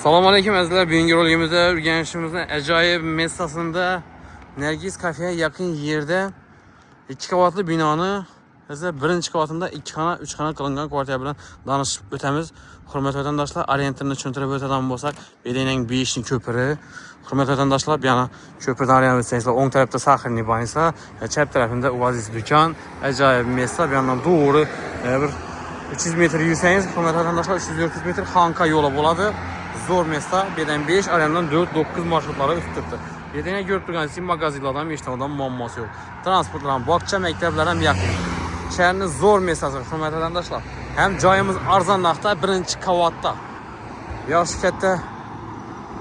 Salam aleyküm əzizlər. Bugünkü rolümüzdə Ürgənişimizin əcaib mesasında Nərgiz kafeye yakın yerde 2 qavatlı binanı birinci qavatında 2 xana, 3 xana qılınğan kvartiya bilan danışıb ötəmiz. Hörmətli vətəndaşlar, orientini düşündürüb ötədən bolsaq, beləyinin bir işin köpürü. Hörmətli vətəndaşlar, bir yana köpürdən arayan vətəndaşlar, on tərəfdə Saxir Nibanisa, çəp tərəfində Uaziz Dükan, əcaib mesa, bir yandan doğru bir 300 metr yüksəyiz. Hörmətli vətəndaşlar, 300 metr Xanka yola boladı. Zor mesa, birdən 5, arayandan 4-9 marşrutları üstüdür. Birdən gördüyünüz kimi mağazalardan, işləmədən muamması yox. Transportların, bağça, məktəblərdən yaxın. Şəhərinin zor mesası, hörmətli vətəndaşlar. Həm cayımız arzanlıqda, birinci qavatda. Yaxşı kətdə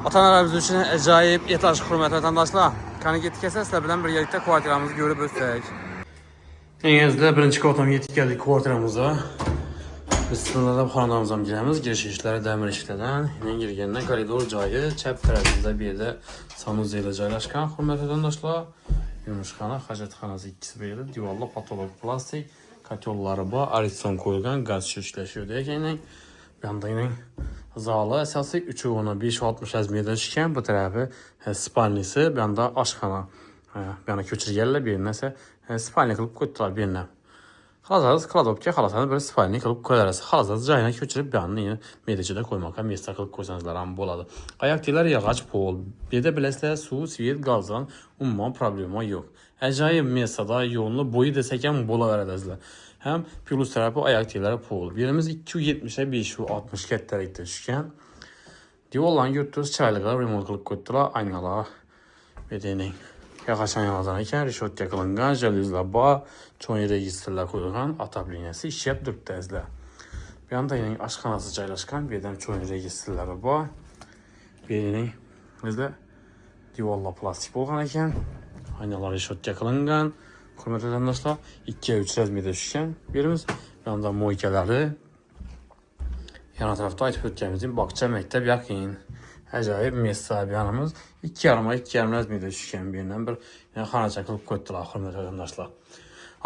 atan-aramız üçün əcaib etaj, hörmətli vətəndaşlar. Kanigeti kəsəslə bilən bir yerlikdə kvartiramızı görüb ötsək. Yenizdə birinci qavatdan yetib gəldik kvartiramıza. Biz sınırda xanamızdan girəmiz, giriş işləri dəmir işlədən. Yine girgəndən koridor cayı, çəp tərəfində bir də sanuzə ilə caylaşqan. Hörmətli vətəndaşlar, yumuşxana, xacətxanası ikisi bir yerdə, divarlı patolog plastik, katyolları var, ariston qoyulğan, qaz şişləşiyor deyək. Bir anda yine zalı əsası 3-5-60 əzmiyyədən çıxən, bu tərəfi spalnisi, bir anda aşxana. Bir yana köçürgərlə birinəsə spalni qılıb qoydular birinə. Xalazarız kladopka xalasanı böyle spalni qılıb qoyarız. Xalazarız cayına köçürüb bir anda yine medicidə qoymağa, mesta qılıb qoysanızlar amma boladı. Ayaq deyilər yağac pol. Bir də biləsilər su, svit, qazdan umman problema yox. Əcaib mesada yolunu boyu desəkən bola verədəzlər. Həm plus tərəfi ayaq deyilər pol. Birimiz 270'ə 560 kətlərikdə düşkən. Diyorlan götürüz çaylıqlar remont qılıb qoydular, aynalar. Bedəyin. Yağaçan yanadan ikən rişotya qılınğan, jalüzlər var, çoğun registrlər qoyulğan, atabilinyası işləyib dürtdəzlər. Bir anda yine aşxanası caylaşqan, birdən çoğun registrləri var. Birini divarla plastik bolğan ikən, aynalar rişotya qılınğan, hörmətli vətəndaşlar, 2-3 rəzmidə düşkən. Birimiz bir anda moikələri, yana tərəfdə aytıb ötkəmizin bağça məktəb yaxın. Əcaib mesa sahibi 2,5 rəzmidə düşkən birindən bir xana çəkilib qoydular, hörmətli vətəndaşlar.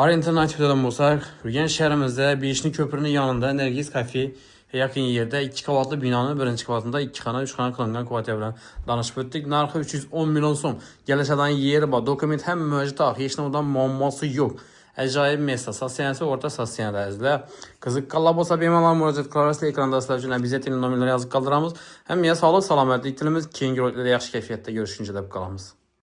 Orientini aytıb ötədən bolsaq, Ürgəniş şəhərimizdə Beşini köprünün yanında Nərgiz kafe yakın yerdə 2 qavatlı binanın birinci qavatında 2 xana, 3 xana qılınğan kvartiya bilan danışıb ötdük. Narxı 310 milyon som. Gəlişədən yeri var, dokument həm mövcud, heç nə ondan muamması yox. Əcaib mesa, sasiyanəsi orta sasiyanədə əzlər. Qızıq qalla bolsa bemələr müraciət qılarız. Ekranda sizlər üçün bizə telin nömrələri yazıb qaldıramız. Həm sağlıq, salamətlik dilimiz, keyingi rollərdə yaxşı keyfiyyətdə görüşüncə də qalamız.